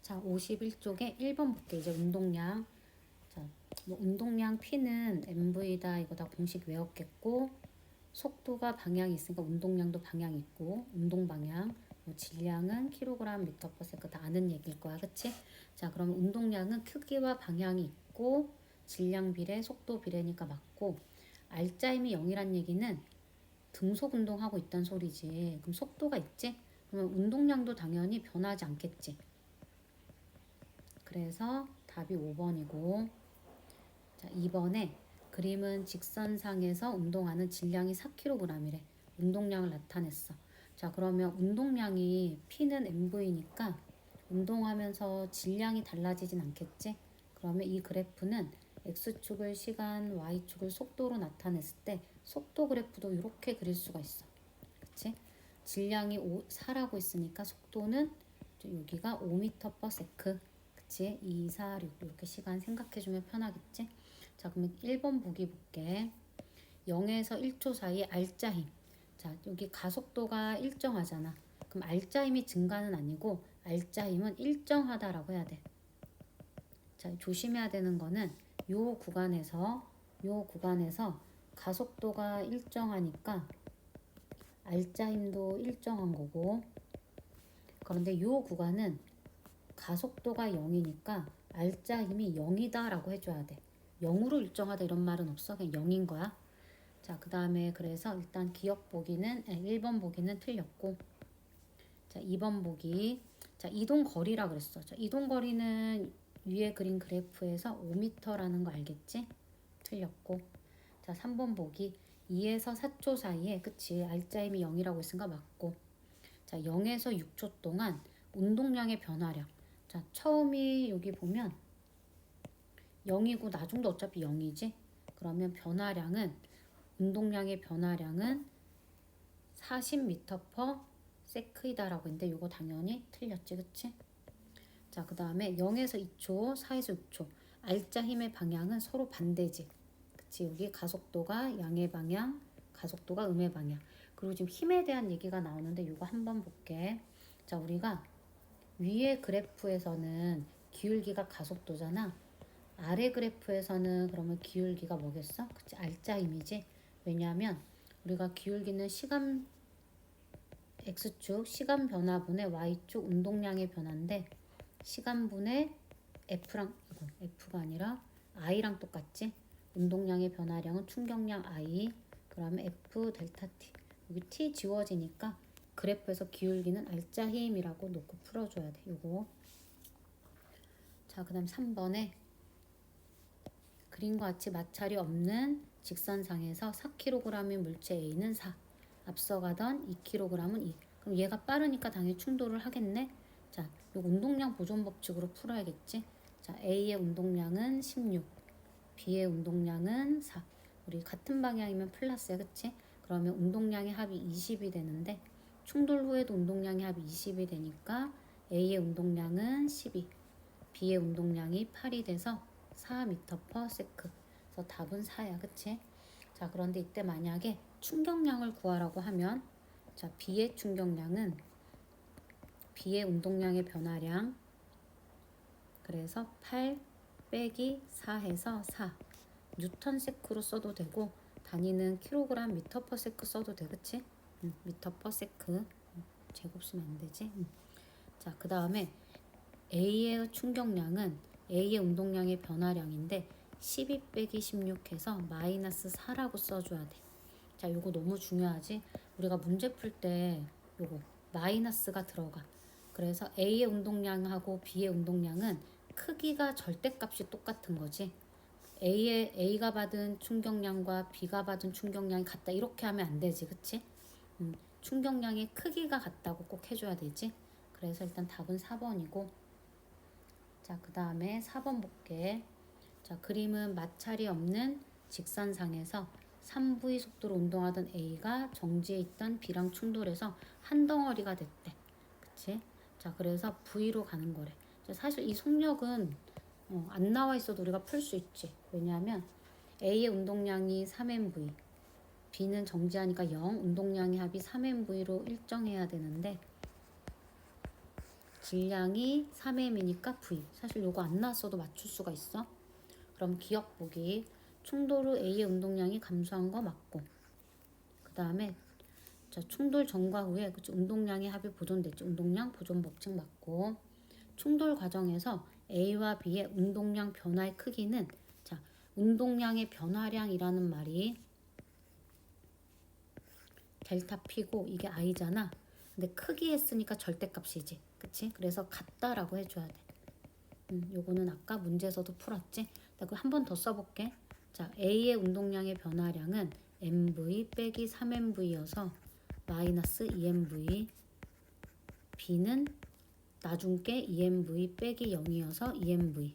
자, 51쪽에 1번 볼게. 이제 운동량. 자, 뭐 운동량 P는 MV다. 이거 다 공식 외웠겠고, 속도가 방향이 있으니까 운동량도 방향이 있고, 운동 방향. 뭐 질량은 킬로그램 미터 퍼 세컨드 다 아는 얘기일 거야. 그치? 자, 그러면 운동량은 크기와 방향이 있고, 질량 비례, 속도 비례니까 맞고, 알짜임이 0이란 얘기는 등속 운동하고 있단 소리지. 그럼 속도가 있지? 그러면 운동량도 당연히 변하지 않겠지. 그래서 답이 5번이고, 자, 2번에 그림은 직선상에서 운동하는 질량이 4kg이래. 운동량을 나타냈어. 자, 그러면 운동량이 P는 MV니까 운동하면서 질량이 달라지진 않겠지? 그러면 이 그래프는 X축을 시간, Y축을 속도로 나타냈을 때 속도 그래프도 이렇게 그릴 수가 있어. 그치? 질량이 4라고 있으니까 속도는 여기가 5m/s. 그치? 2, 4, 6 이렇게 시간 생각해주면 편하겠지? 자, 그러면 1번 보기 볼게. 0에서 1초 사이 알짜 힘. 자, 여기 가속도가 일정하잖아. 그럼 알짜 힘이 증가는 아니고 알짜 힘은 일정하다라고 해야 돼. 자, 조심해야 되는 거는 요 구간에서 가속도가 일정하니까 알짜 힘도 일정한 거고, 그런데 요 구간은 가속도가 0이니까 알짜 힘이 0이다 라고 해줘야 돼. 0으로 일정하다 이런 말은 없어. 그냥 0인 거야. 자, 그 다음에 그래서 일단 기억 보기는 1번 보기는 틀렸고, 자, 2번 보기. 자, 이동 거리라 그랬어. 자, 이동 거리는 위에 그린 그래프에서 5m라는 거 알겠지? 틀렸고. 자, 3번 보기. 2에서 4초 사이에, 그치? 알짜임이 0이라고 했으니까 맞고. 자, 0에서 6초 동안 운동량의 변화량. 자, 처음이 여기 보면 0이고 나중도 어차피 0이지? 그러면 변화량은, 운동량의 변화량은 40m/s이다라고 했는데 이거 당연히 틀렸지, 그치? 자, 그 다음에 0에서 2초, 4에서 6초. 알짜 힘의 방향은 서로 반대지. 그치? 여기 가속도가 양의 방향, 가속도가 음의 방향. 그리고 지금 힘에 대한 얘기가 나오는데 이거 한번 볼게. 자, 우리가 위에 그래프에서는 기울기가 가속도잖아. 아래 그래프에서는 그러면 기울기가 뭐겠어? 그치? 알짜 힘이지. 왜냐하면 우리가 기울기는 시간 X축 시간 변화분의 Y축 운동량의 변화인데, 시간분의 F랑, 이거 F가 아니라 I랑 똑같지? 운동량의 변화량은 충격량 I, 그러면 F 델타 T. 여기 T 지워지니까 그래프에서 기울기는 알짜 힘이라고 놓고 풀어줘야 돼. 요거. 자, 그 다음 3번에 그림과 같이 마찰이 없는 직선상에서 4kg의 물체 A는 4, 앞서가던 2kg은 2. 그럼 얘가 빠르니까 당연히 충돌을 하겠네. 자, 요 운동량 보존 법칙으로 풀어야겠지. 자, A의 운동량은 16, B의 운동량은 4. 우리 같은 방향이면 플러스야, 그치? 그러면 운동량의 합이 20이 되는데, 충돌 후에도 운동량의 합이 20이 되니까 A의 운동량은 12, B의 운동량이 8이 돼서 4m/s. 그래서 답은 4야, 그치? 자, 그런데 이때 만약에 충격량을 구하라고 하면, 자, B의 충격량은 B의 운동량의 변화량, 그래서 8 빼기 4 해서 4. 뉴턴 세크로 써도 되고, 단위는 킬로그램 미터 퍼 세크 써도 돼, 그치? 미터 퍼 세크. 제곱 쓰면 안 되지? 자, 그 다음에 A의 충격량은 A의 운동량의 변화량인데 12 빼기 16 해서 마이너스 4라고 써줘야 돼. 자, 요거 너무 중요하지? 우리가 문제 풀 때 요거 마이너스가 들어가. 그래서 A의 운동량하고 B의 운동량은 크기가 절대값이 똑같은 거지. A가 받은 충격량과 B가 받은 충격량이 같다 이렇게 하면 안 되지, 그치? 충격량의 크기가 같다고 꼭 해줘야 되지. 그래서 일단 답은 4번이고, 자, 그 다음에 4번 볼게. 자, 그림은 마찰이 없는 직선상에서 3V 속도로 운동하던 A가 정지해 있던 B랑 충돌해서 한 덩어리가 됐대. 그치? 자, 그래서 V로 가는 거래. 자, 사실 이 속력은 안 나와 있어도 우리가 풀 수 있지. 왜냐하면 A의 운동량이 3mv, B는 정지하니까 0, 운동량의 합이 3mv로 일정해야 되는데, 질량이 3m이니까 V. 사실 요거 안 나왔어도 맞출 수가 있어. 그럼 기억 보기. 충돌 후 A의 운동량이 감소한 거 맞고, 그 다음에 자, 충돌 전과 후에 그치, 운동량의 합이 보존됐지. 운동량 보존 법칙 맞고, 충돌 과정에서 A와 B의 운동량 변화의 크기는, 자, 운동량의 변화량이라는 말이 델타 P고 이게 I잖아. 근데 크기 했으니까 절대값이지. 그치? 그래서 같다라고 해줘야 돼. 요거는 아까 문제에서도 풀었지? 나 그거 한 번 더 써볼게. 자, A의 운동량의 변화량은 mv 빼기 3mv여서 마이너스 2mv, B는 나중께 2mv 빼기 0이어서 2mv.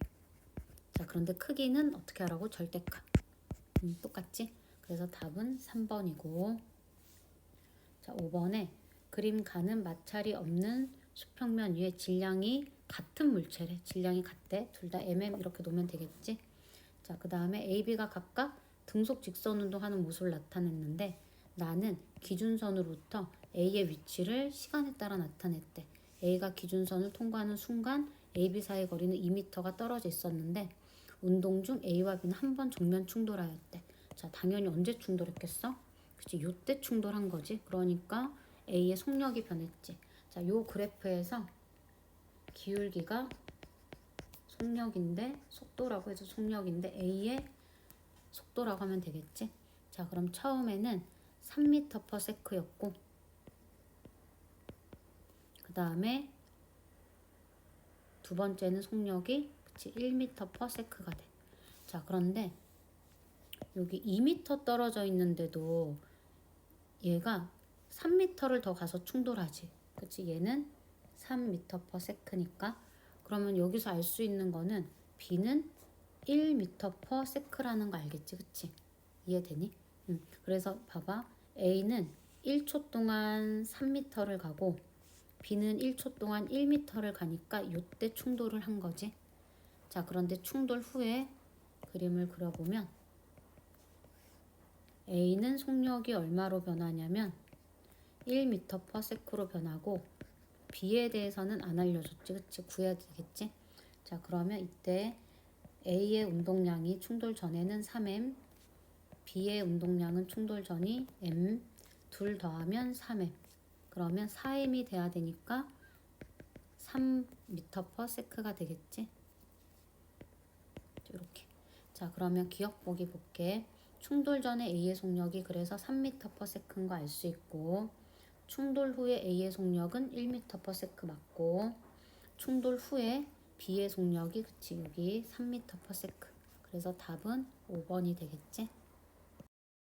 자, 그런데 크기는 어떻게 하라고? 절대값. 똑같지? 그래서 답은 3번이고, 자, 5번에 그림 가는 마찰이 없는 수평면 위에 질량이 같은 물체래. 질량이 같대. 둘 다 이렇게 놓으면 되겠지? 자, 그 다음에 A, B가 각각 등속 직선 운동하는 모습을 나타냈는데 나는 기준선으로부터 A의 위치를 시간에 따라 나타냈대. A가 기준선을 통과하는 순간 A, B 사이 거리는 2m가 떨어져 있었는데 운동 중 A와 B는 한 번 정면 충돌하였대. 자, 당연히 언제 충돌했겠어? 그치, 요때 충돌한 거지. 그러니까 A의 속력이 변했지. 자, 요 그래프에서 기울기가 속력인데 속도라고 해서 속력인데 A의 속도라고 하면 되겠지. 자, 그럼 처음에는 3m/s였고 그 다음에 두 번째는 속력이 그치 1m/s가 돼. 자, 그런데 여기 2m 떨어져 있는데도 얘가 3m를 더 가서 충돌하지. 그치? 얘는 3m/s니까 그러면 여기서 알 수 있는 거는 B는 1m/s라는 거 알겠지? 그치? 이해되니? 그래서 봐봐. A는 1초 동안 3m를 가고 B는 1초 동안 1m를 가니까 이때 충돌을 한 거지. 자, 그런데 충돌 후에 그림을 그려보면 A는 속력이 얼마로 변하냐면 1m/s로 변하고 B에 대해서는 안 알려줬지. 그치? 구해야 되겠지? 자, 그러면 이때 A의 운동량이 충돌 전에는 3m, B의 운동량은 충돌 전이 m, 둘 더하면 3m. 그러면 4m이 돼야 되니까 3m/s가 되겠지? 이렇게. 자, 그러면 기억 보기 볼게. 충돌 전에 A의 속력이 그래서 3m/s인 거 알 수 있고 충돌 후에 A의 속력은 1m/s 맞고 충돌 후에 B의 속력이 그치 여기 3m/s. 그래서 답은 5번이 되겠지?